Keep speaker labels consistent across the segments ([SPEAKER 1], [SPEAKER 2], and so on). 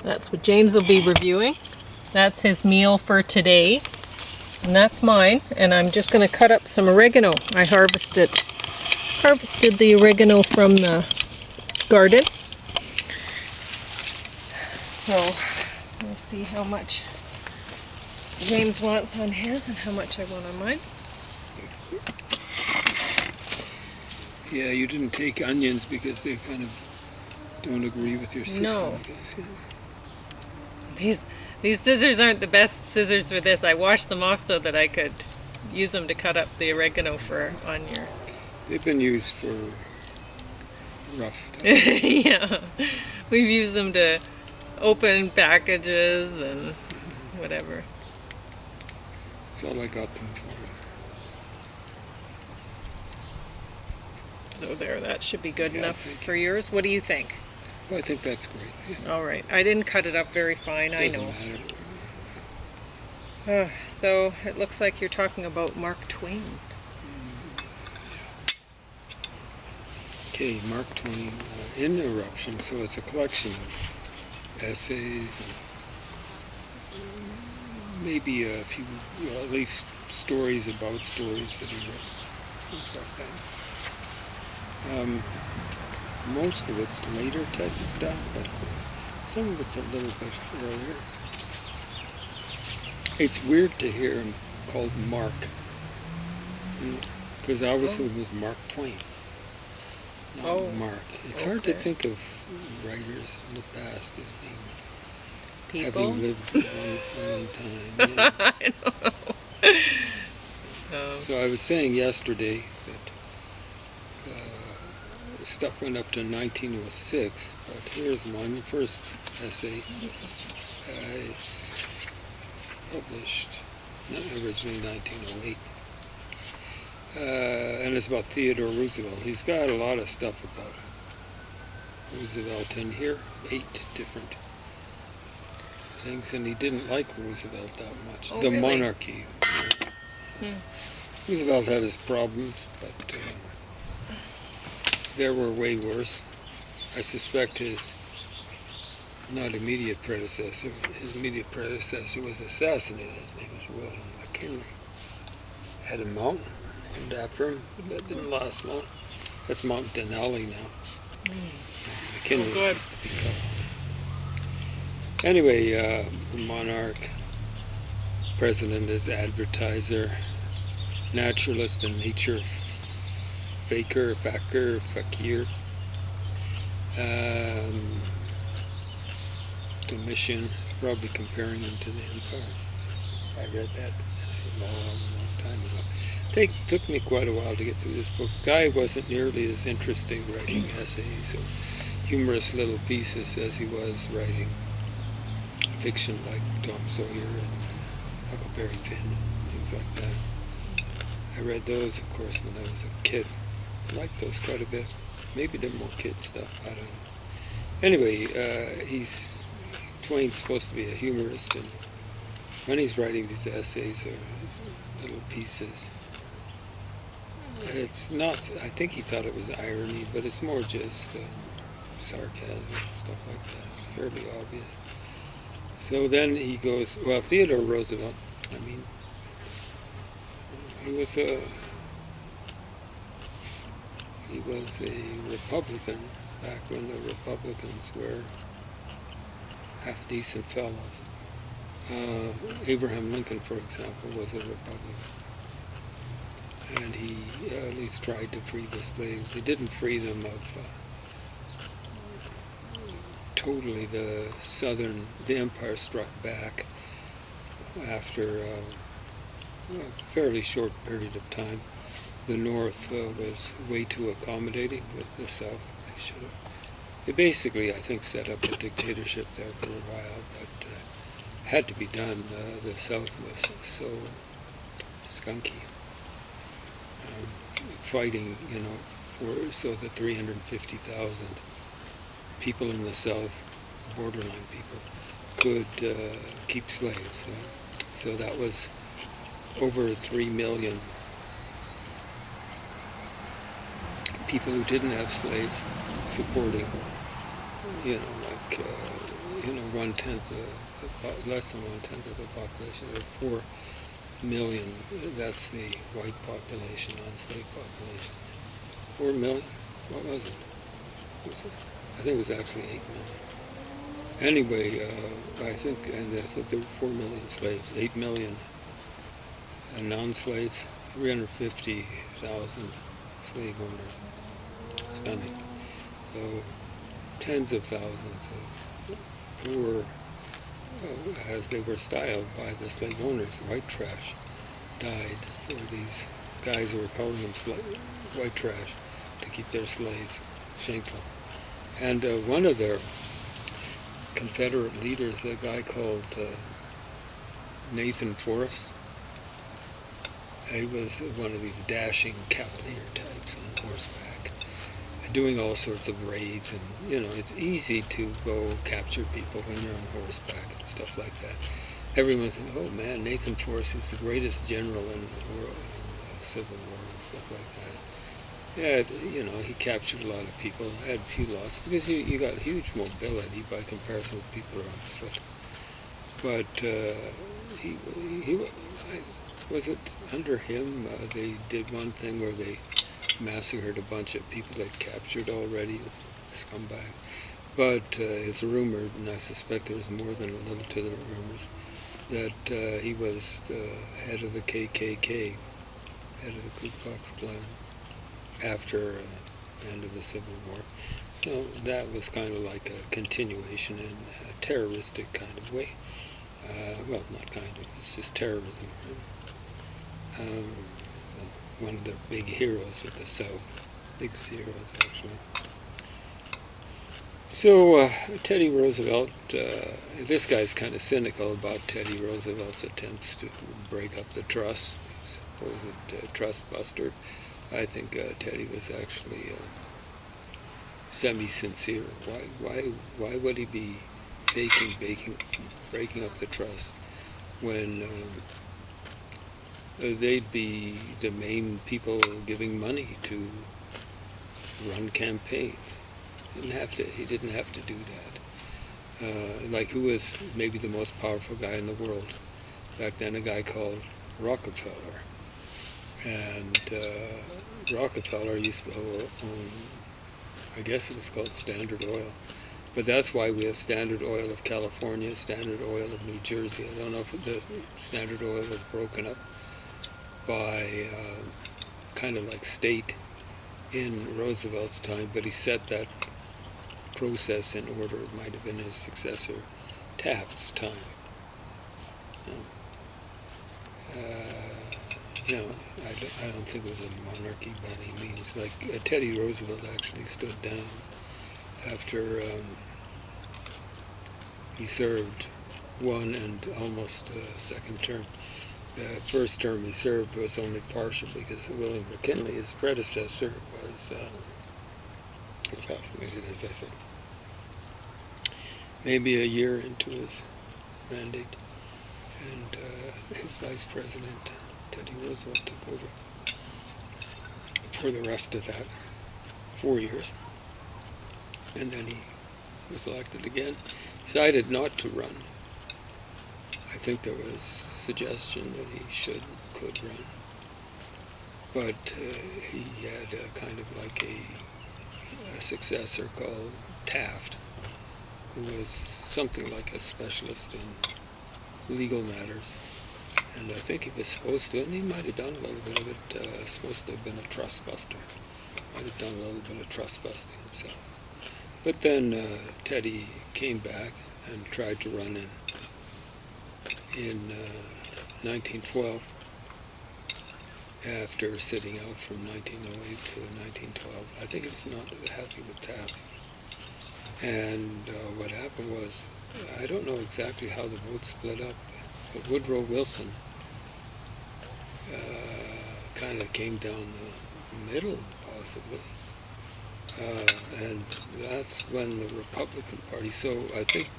[SPEAKER 1] That's what James will be reviewing. That's his meal for today. And that's mine. And I'm just going to cut up some oregano. I harvested the oregano from the garden. So we'll see how much James wants on his and how much I want on mine.
[SPEAKER 2] Yeah, you didn't take onions because they kind of don't agree with your system,
[SPEAKER 1] No.
[SPEAKER 2] I guess. Yeah.
[SPEAKER 1] These scissors aren't the best scissors for this. I washed them off so that I could use them to cut up the oregano on your...
[SPEAKER 2] They've been used for rough time.
[SPEAKER 1] Yeah. We've used them to open packages and whatever.
[SPEAKER 2] That's all I got them for.
[SPEAKER 1] So there, that should be good
[SPEAKER 2] Yeah,
[SPEAKER 1] enough
[SPEAKER 2] thank you.
[SPEAKER 1] for yours. What do you think?
[SPEAKER 2] Well, I think that's great. Yeah.
[SPEAKER 1] All right. I didn't cut it up very fine,
[SPEAKER 2] Doesn't
[SPEAKER 1] I know.
[SPEAKER 2] matter.
[SPEAKER 1] So it looks like you're talking about Mark Twain.
[SPEAKER 2] Okay, Mark Twain, In Eruption. So it's a collection of essays, and maybe a few, well, at least stories about stories that he wrote, things like that. Most of it's later type of stuff, but some of it's a little bit earlier. It's weird to hear him called Mark, because obviously it was Mark Twain, not Mark. It's hard to think of writers in the past as being
[SPEAKER 1] People?
[SPEAKER 2] having lived one time. Yeah.
[SPEAKER 1] I don't know.
[SPEAKER 2] So I was saying yesterday that stuff went up to 1906, but here's one, the first essay. It's published originally 1908. And it's about Theodore Roosevelt. He's got a lot of stuff about Roosevelt in here, 8 different things, and he didn't like Roosevelt that much.
[SPEAKER 1] Oh,
[SPEAKER 2] the
[SPEAKER 1] really?
[SPEAKER 2] monarchy. Roosevelt had his problems, but there were way worse. I suspect his immediate predecessor was assassinated. His name was William McKinley. Had a mountain named after him. That didn't last long. That's Mount Denali now. McKinley used to be called. Anyway, monarch, president is advertiser, naturalist and nature fakir, fakir. Domitian, probably comparing him to the Empire. I read that a long time ago. Took me quite a while to get through this book. Guy wasn't nearly as interesting writing essays or humorous little pieces as he was writing fiction like Tom Sawyer and Huckleberry Finn, things like that. I read those, of course, when I was a kid. I liked those quite a bit. Maybe they're more kid stuff, I don't know. Anyway, Twain's supposed to be a humorist, and when he's writing these essays or little pieces, it's not, I think he thought it was irony, but it's more just sarcasm and stuff like that. It's fairly obvious. So then he goes, well, Theodore Roosevelt, I mean, he was a Republican back when the Republicans were half-decent fellows. Abraham Lincoln, for example, was a Republican. And he at least tried to free the slaves. He didn't free them of totally the Empire struck back after a fairly short period of time. The North was way too accommodating with the South. They basically, I think, set up a dictatorship there for a while, but had to be done. The South was so skunky. Fighting, so the 350,000 people in the South, borderline people, could keep slaves. So that was over 3 million people who didn't have slaves supporting, like 1/10 less than 1/10 of the population. There are 4 million. That's the white population, non-slave population. 4 million? What was it? I think it was actually 8 million. Anyway, I think there were 4 million slaves, 8 million non-slaves, 350,000 slave owners. Stunning. So tens of thousands of poor, as they were styled by the slave owners, white trash, died for these guys who were calling them white trash to keep their slaves. Shameful. And one of their Confederate leaders, a guy called Nathan Forrest, he was one of these dashing cavalier types on horseback, doing all sorts of raids, and it's easy to go capture people when you're on horseback and stuff like that. Everyone thinks, oh man, Nathan Forrest is the greatest general in the world, in the Civil War and stuff like that. Yeah, he captured a lot of people, had a few losses, because you got huge mobility by comparison with people who are on foot. But was it under him they did one thing where they massacred a bunch of people they'd captured already as scumbag. But it's rumored, and I suspect there was more than a little to the rumors, that he was the head of the KKK, head of the Ku Klux Klan, after the end of the Civil War. So that was kind of like a continuation in a terroristic kind of way. Well, not kind of, it's just terrorism. So one of the big heroes of the South, big heroes actually. So Teddy Roosevelt, this guy's kind of cynical about Teddy Roosevelt's attempts to break up the trust, supposed trust buster. I think Teddy was actually semi-sincere. Why would he be breaking up the trust when they'd be the main people giving money to run campaigns? He didn't have to do that. Like, who was maybe the most powerful guy in the world back then? A guy called Rockefeller. And Rockefeller used to own, I guess it was called Standard Oil. But that's why we have Standard Oil of California, Standard Oil of New Jersey. I don't know if the Standard Oil was broken up by kind of like state in Roosevelt's time, but he set that process in order. It might have been his successor, Taft's time. I don't think it was a monarchy by any means. Like Teddy Roosevelt actually stood down after he served one and almost a second term. The first term he served was only partial because William McKinley, his predecessor, was assassinated, as I said, maybe a year into his mandate. And his vice president, Teddy Roosevelt, took over for the rest of that 4 years. And then he was elected again, decided not to run. I think there was suggestion that he could run. But he had kind of like a successor called Taft, who was something like a specialist in legal matters. And I think he was supposed to, and he might have done a little bit of it, supposed to have been a trust buster. Might have done a little bit of trust busting himself. But then Teddy came back and tried to run in 1912, after sitting out from 1908 to 1912. I think he was not happy with Taft. And what happened was, I don't know exactly how the vote split up, but Woodrow Wilson kind of came down the middle, possibly. And that's when the Republican Party, so I think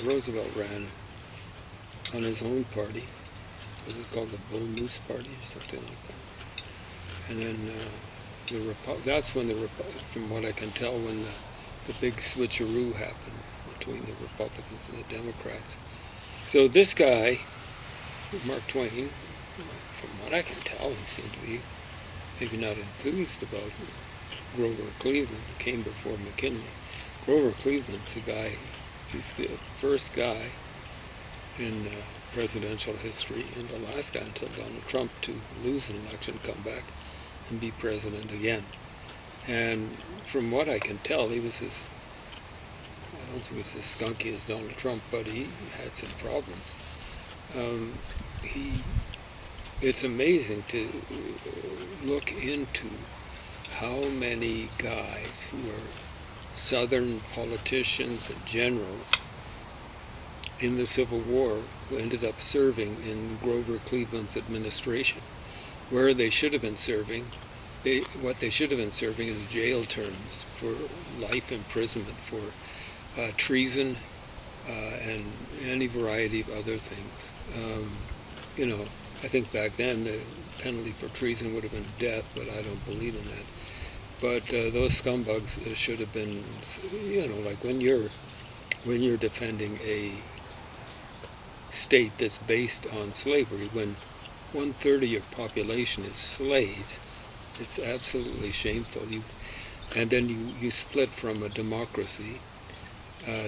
[SPEAKER 2] Roosevelt ran on his own party. Was it called the Bull Moose Party or something like that? And then that's when from what I can tell, when the big switcheroo happened between the Republicans and the Democrats. So this guy, Mark Twain, from what I can tell, he seemed to be maybe not enthused about Grover Cleveland, who came before McKinley. Grover Cleveland's the guy, he's the first guy in presidential history and the last guy until Donald Trump to lose an election, come back and be president again. And from what I can tell, he was I don't think he was as skunky as Donald Trump, but he had some problems. It's amazing to look into how many guys who are Southern politicians and generals in the Civil War who ended up serving in Grover Cleveland's administration, where they should have been serving. What they should have been serving is jail terms for life imprisonment for treason and any variety of other things. I think back then the penalty for treason would have been death, but I don't believe in that. But those scumbugs should have been, like when you're defending a state that's based on slavery, when 1/3 of your population is slaves, it's absolutely shameful. And then you split from a democracy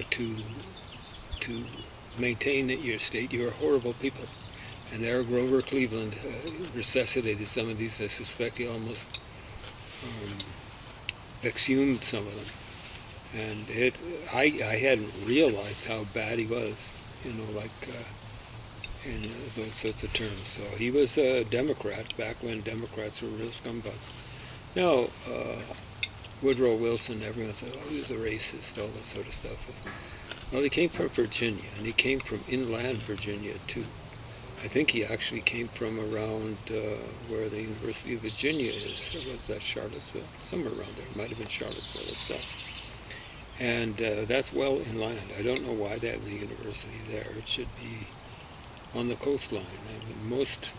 [SPEAKER 2] to maintain your state. You're horrible people. And there Grover Cleveland resuscitated some of these. I suspect he almost exhumed some of them. And I hadn't realized how bad he was, in those sorts of terms. So he was a Democrat back when Democrats were real scumbags. Now, Woodrow Wilson, everyone said, oh, he was a racist, all that sort of stuff. Well, he came from Virginia, and he came from inland Virginia, too. I think he actually came from around where the University of Virginia is. Or was that Charlottesville? Somewhere around there. It might have been Charlottesville itself. And that's well inland. I don't know why they have the university there. It should be on the coastline. I mean, most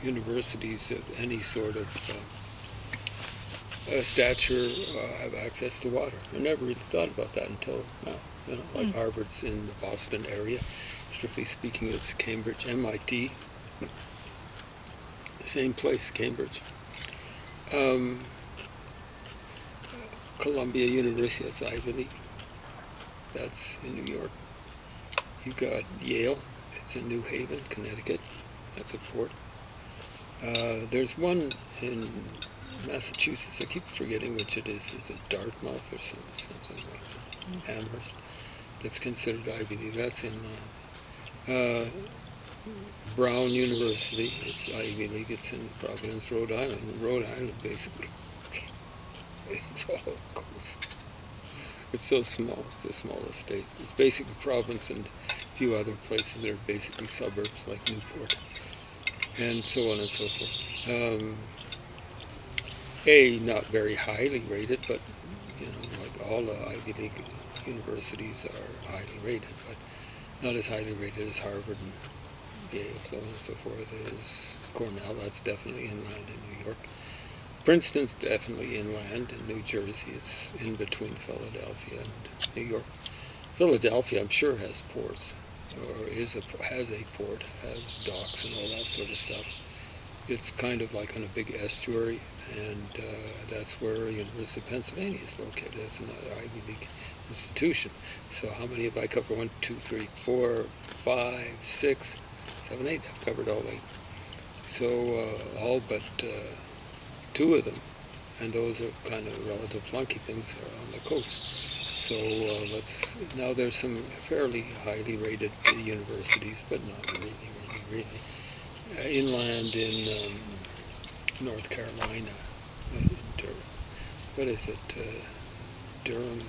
[SPEAKER 2] universities of any sort of stature have access to water. I never really thought about that until now. Like Harvard's in the Boston area. Strictly speaking, it's Cambridge. MIT, the same place, Cambridge. Columbia University, that's Ivy League. That's in New York. You got Yale. It's in New Haven, Connecticut. That's a port. There's one in Massachusetts. I keep forgetting which it is. Is it Dartmouth or something like that? Amherst. That's considered Ivy League. That's inland. Brown University. It's Ivy League. It's in Providence, Rhode Island. Rhode Island, basically. It's all coast. It's so small. It's the smallest state. It's basically Providence and a few other places that are basically suburbs like Newport, and so on and so forth. Not very highly rated, but like all the Ivy League universities are highly rated, but not as highly rated as Harvard and Yale, so on and so forth. Is Cornell. That's definitely inland in New York. Princeton's definitely inland in New Jersey. It's in between Philadelphia and New York. Philadelphia, I'm sure, has ports, or has a port, has docks and all that sort of stuff. It's kind of like on a big estuary, and that's where the University of Pennsylvania is located. That's another Ivy League institution. So how many have I covered? 1, 2, 3, 4, 5, 6, 7, 8. I've covered all 8. So all but 2 of them, and those are kind of relative flunky things, are on the coast. So now there's some fairly highly rated universities, but not really. Inland in North Carolina, in Durham. What is it? Durham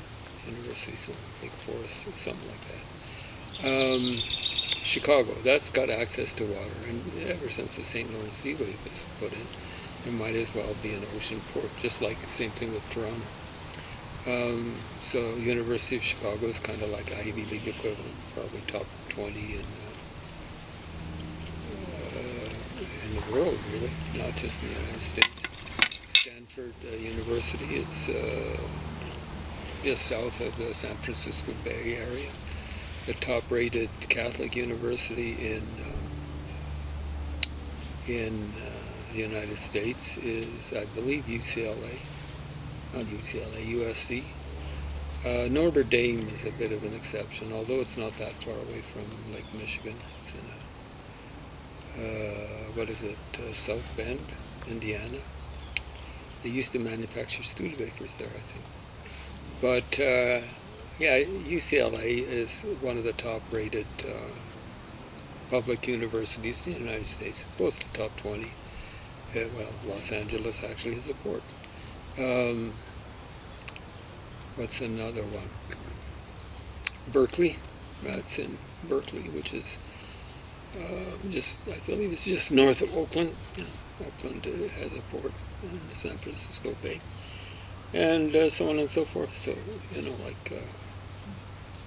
[SPEAKER 2] University, some Big Forest, something like that. Chicago, that's got access to water, and ever since the St. Lawrence Seaway was put in, it might as well be an ocean port, just like the same thing with Toronto. So University of Chicago is kind of like Ivy League equivalent, probably top 20 in the world, really, not just in the United States. Stanford University, it's just south of the San Francisco Bay Area. The top-rated Catholic university in the United States is, I believe, UCLA. Not UCLA, USC. Notre Dame is a bit of an exception, although it's not that far away from Lake Michigan. It's in South Bend, Indiana. They used to manufacture Studebakers there, I think. But yeah, UCLA is one of the top-rated public universities in the United States, close to the top 20. Well, Los Angeles actually is a port. What's another one? Berkeley. That's in Berkeley, which is I believe it's just north of Oakland. Oakland has a port in the San Francisco Bay, and so on and so forth. So,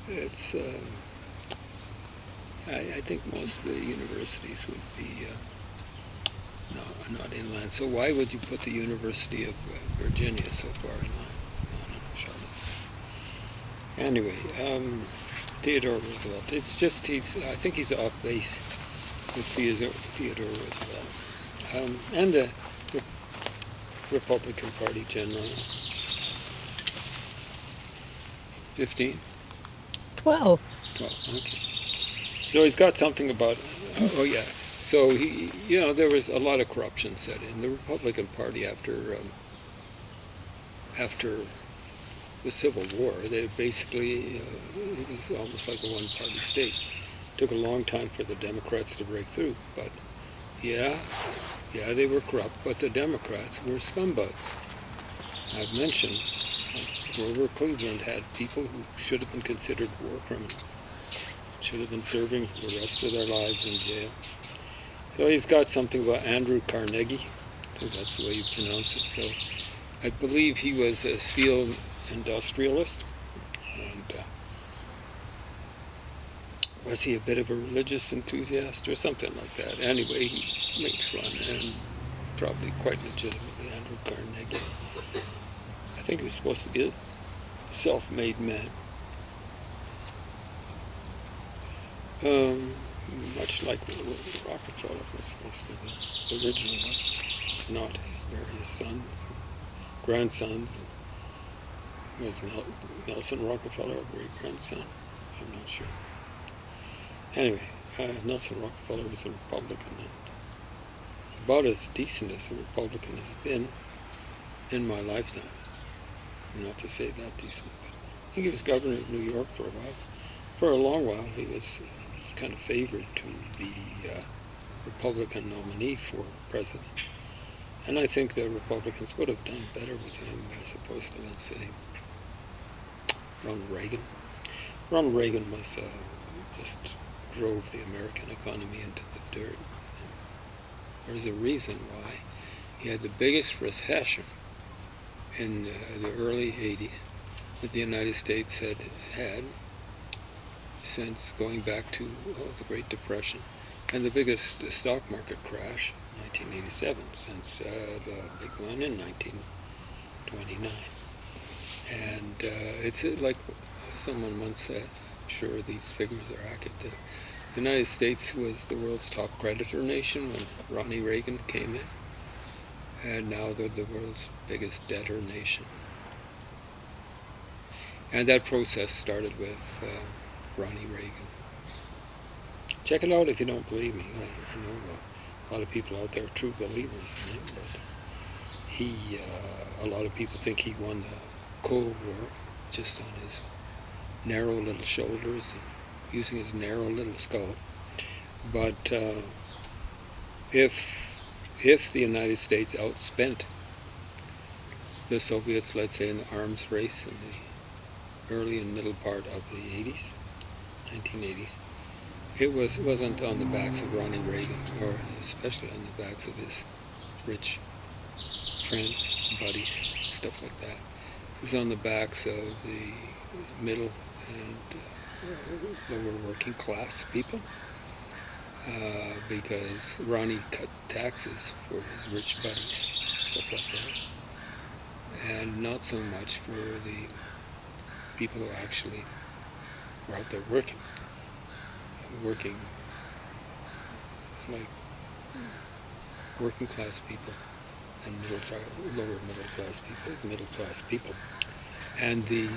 [SPEAKER 2] it's. I think most of the universities would be not inland. So why would you put the University of Virginia so far inland? Charlottesville. Anyway, Theodore Roosevelt. It's just I think he's off base with Theodore Roosevelt, and the Republican Party generally. 15?
[SPEAKER 1] 12.
[SPEAKER 2] 12. Okay. So he's got something about. Oh yeah. So there was a lot of corruption set in the Republican Party after the Civil War. They basically it was almost like a one-party state. It took a long time for the Democrats to break through, but yeah, they were corrupt. But the Democrats were scumbags. I've mentioned Grover Cleveland had people who should have been considered war criminals, should have been serving the rest of their lives in jail. So he's got something about Andrew Carnegie. I think that's the way you pronounce it. So I believe he was a steel industrialist. And was he a bit of a religious enthusiast or something like that? Anyway, he makes fun, and probably quite legitimately, Andrew Carnegie. I think he was supposed to be a self-made man. Much like Rockefeller was supposed to be originally, not his various sons and grandsons. Was Nelson Rockefeller a great-grandson? I'm not sure. Anyway, Nelson Rockefeller was a Republican, and about as decent as a Republican has been in my lifetime. Not to say that decent, but I think he was governor of New York for a while. For a long while, he was kind of favored to be Republican nominee for president. And I think the Republicans would have done better with him as opposed to, let's say, Ronald Reagan. Ronald Reagan was just drove the American economy into the dirt. There's a reason why he had the biggest recession in the early 80s that the United States had since going back to the Great Depression, and the biggest stock market crash in 1987 since the big one in 1929. And it's like someone once said, I'm sure these figures are accurate, the United States was the world's top creditor nation when Ronnie Reagan came in, and now they're the world's biggest debtor nation. And that process started with Ronnie Reagan. Check it out if you don't believe me. I know a lot of people out there are true believers in him, but a lot of people think he won the Cold War just on his narrow little shoulders and using his narrow little skull. But if the United States outspent the Soviets, let's say, in the arms race in the early and middle part of the 80s, 1980s, it wasn't on the backs of Ronnie Reagan, or especially on the backs of his rich friends, buddies, stuff like that. It was on the backs of the middle and lower working class people, because Ronnie cut taxes for his rich buddies, stuff like that, and not so much for the people who actually were out there working like working class people and lower middle class people. And the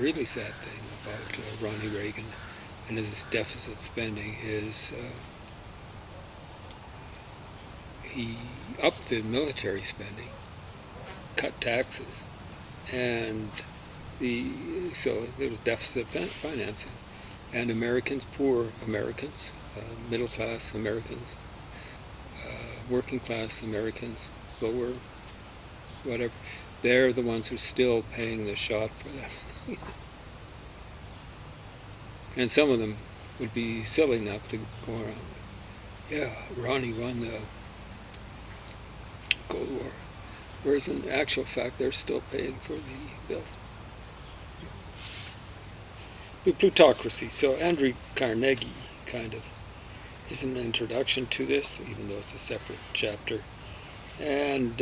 [SPEAKER 2] really sad thing about Ronnie Reagan and his deficit spending is he upped the military spending, cut taxes, and so there was deficit financing. And Americans, poor Americans, middle class Americans, working class Americans, lower, whatever, they're the ones who are still paying the shot for them. And some of them would be silly enough to go around, yeah, Ronnie won the Cold War. Whereas in actual fact, they're still paying for the bill. The plutocracy. So Andrew Carnegie kind of is an introduction to this, even though it's a separate chapter. And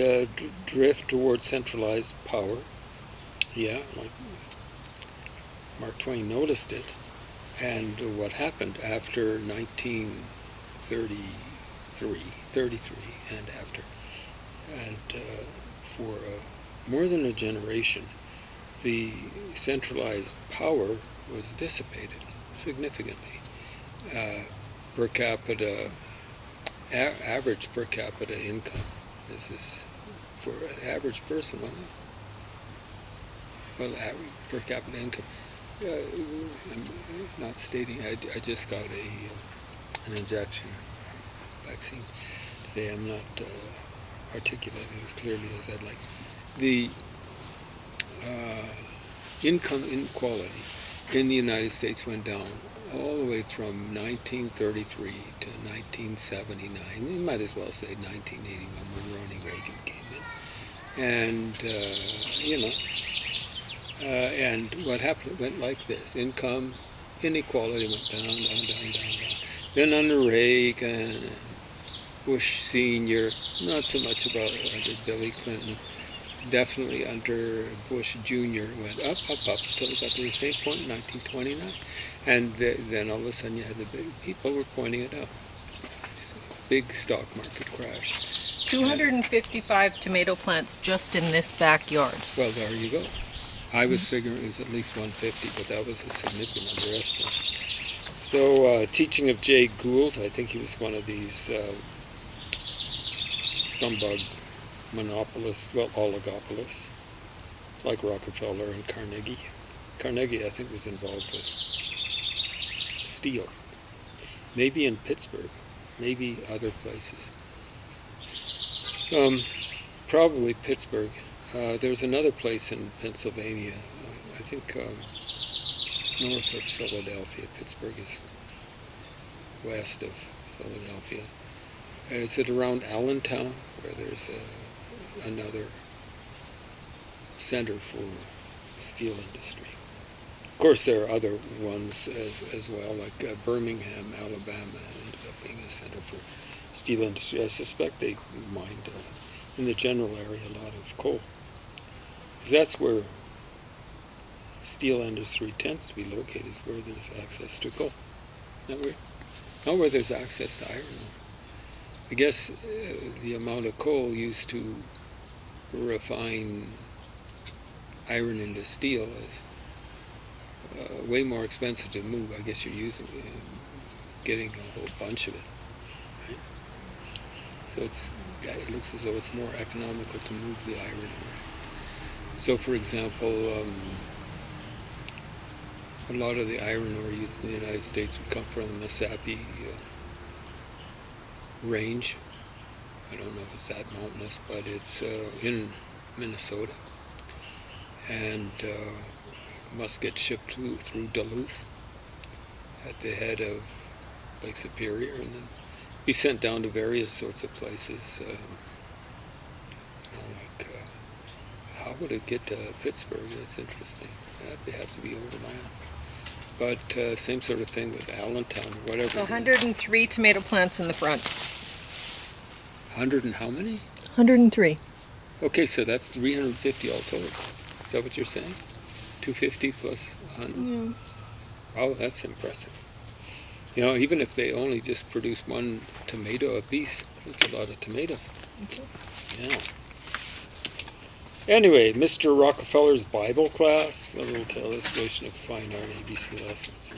[SPEAKER 2] drift towards centralized power. Yeah, like Mark Twain noticed it. And what happened after 1933 and after. And for more than a generation, the centralized power was dissipated significantly. Per capita, average per capita income. This is for an average person, wasn't it? Well, average per capita income. I'm not stating. I just got an injection vaccine today. I'm not articulating as clearly as I'd like. The income inequality in the United States went down all the way from 1933 to 1979. You might as well say 1981 when Ronnie Reagan came in. And, and what happened, it went like this. Income inequality went down. Then under Reagan and Bush Sr., not so much about under Billy Clinton, definitely under Bush Jr. went up until it got to the same point in 1929. And then all of a sudden you had the big people were pointing it out. Big stock market crash.
[SPEAKER 1] 255 tomato plants just in this backyard.
[SPEAKER 2] Well, there you go. I was figuring it was at least 150, but that was a significant underestimate. So, teaching of Jay Gould, I think he was one of these scumbag monopolists, well, oligopolists, like Rockefeller and Carnegie. Carnegie, I think, was involved with steel. Maybe in Pittsburgh, maybe other places. Probably Pittsburgh. There's another place in Pennsylvania, I think north of Philadelphia. Pittsburgh is west of Philadelphia. Is it around Allentown, where there's another center for steel industry? Of course, there are other ones as well, like Birmingham, Alabama, ended up being a center for steel industry. I suspect they mined in the general area a lot of coal, because that's where steel industry tends to be located, is where there's access to coal. Not where there's access to iron ore. I guess the amount of coal used to refine iron into steel is way more expensive to move. I guess you're getting a whole bunch of it. Right? So it looks as though it's more economical to move the iron ore. So, for example, a lot of the iron ore used in the United States would come from the Mississippi range. I don't know if it's that mountainous, but it's in Minnesota, and must get shipped through Duluth at the head of Lake Superior, and then be sent down to various sorts of places. How would it get to Pittsburgh? That's interesting. That'd have to be overland. But same sort of thing with Allentown, whatever.
[SPEAKER 1] So 103 tomato plants in the front.
[SPEAKER 2] 100 and how many?
[SPEAKER 1] 103.
[SPEAKER 2] Okay, so that's 350 all total. Is that what you're saying? 250 plus 100.
[SPEAKER 1] Yeah.
[SPEAKER 2] Oh, that's impressive. You know, even if they only just produce one tomato apiece, that's a lot of tomatoes.
[SPEAKER 1] Okay.
[SPEAKER 2] Yeah. Anyway, Mr. Rockefeller's Bible class, a little illustration of fine art ABC lessons.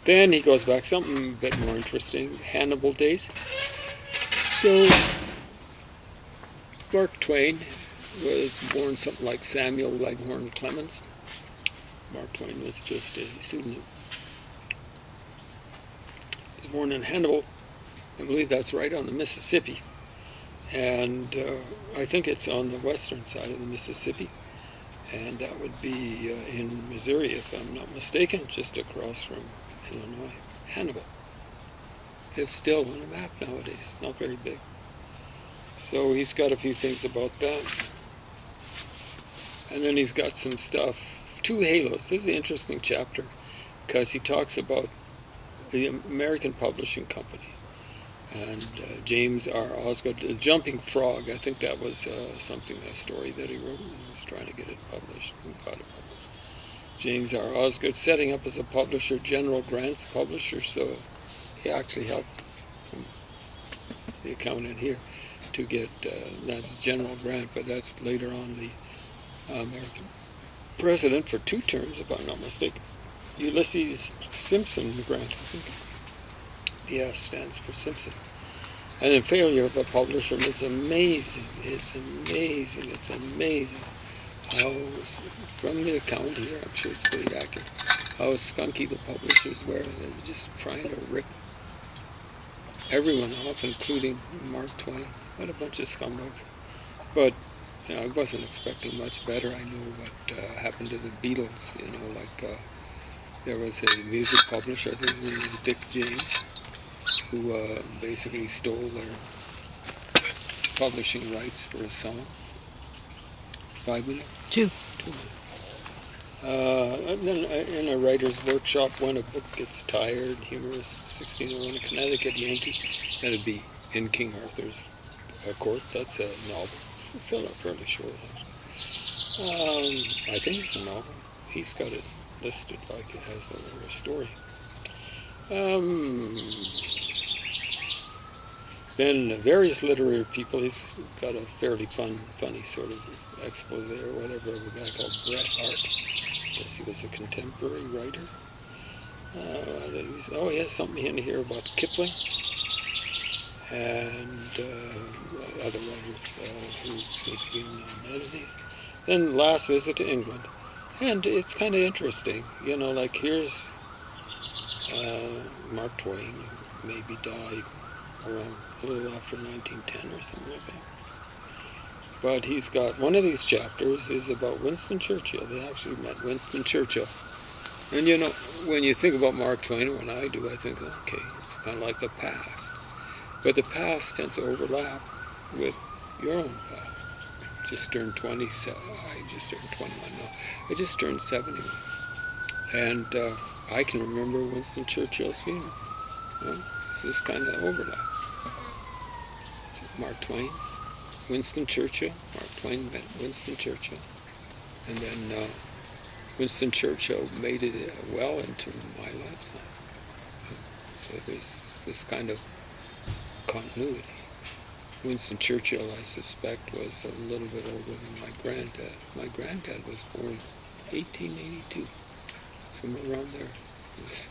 [SPEAKER 2] Then he goes back, something a bit more interesting, Hannibal days. So, Mark Twain was born something like Samuel Leghorn Clemens. Mark Twain was just a pseudonym. He was born in Hannibal. I believe that's right on the Mississippi. And I think it's on the western side of the Mississippi. And that would be in Missouri, if I'm not mistaken, just across from Illinois. Hannibal. It's still on a map nowadays, not very big. So he's got a few things about that. And then he's got some stuff, two halos. This is an interesting chapter because he talks about the American Publishing Company and James R. Osgood, The Jumping Frog. I think that was a story that he wrote. He was trying to get it published and got it published. James R. Osgood setting up as a publisher, General Grant's publisher, so he actually helped from the account in here to get, that's General Grant, but that's later on the American president for 2 terms, if I'm not mistaken. Ulysses Simpson Grant, I think. The S stands for Simpson. And the failure of a publisher is amazing. It's amazing. It's amazing how, from the account here, I'm sure it's pretty accurate, how skunky the publishers were. They were just trying to rip everyone off, including Mark Twain. What a bunch of scumbags. But you know, I wasn't expecting much better. I know what happened to the Beatles. You know, like there was a music publisher, I think his name was Dick James, who basically stole their publishing rights for a song. 5 minutes?
[SPEAKER 1] 2.
[SPEAKER 2] 2 minutes. And then in a writer's workshop, when a book gets tired, humorous, 1601, a Connecticut Yankee, that'd be In King Arthur's Court. That's a novel. It's fairly short, actually. I think it's a novel. He's got it listed like it has a story. Then various literary people. He's got a fairly funny sort of expose or whatever of a guy called Bret Hart. I guess he was a contemporary writer. He has something in here about Kipling and other writers who seem to be unknown entities. Then last visit to England. And it's kind of interesting, you know, like here's Mark Twain, who maybe died around a little after 1910 or something like that. But he's got, one of these chapters is about Winston Churchill. They actually met Winston Churchill. And you know, when you think about Mark Twain, when I do, I think, okay, it's kind of like the past. But the past tends to overlap with your own past. Just turned 27. I just turned 21 now. I just turned 71. And I can remember Winston Churchill's funeral. You know, this kind of overlap. Mark Twain, Winston Churchill. Mark Twain met Winston Churchill. And then Winston Churchill made it well into my lifetime. So there's this kind of continuity. Winston Churchill, I suspect, was a little bit older than my granddad. My granddad was born 1882, somewhere around there. He was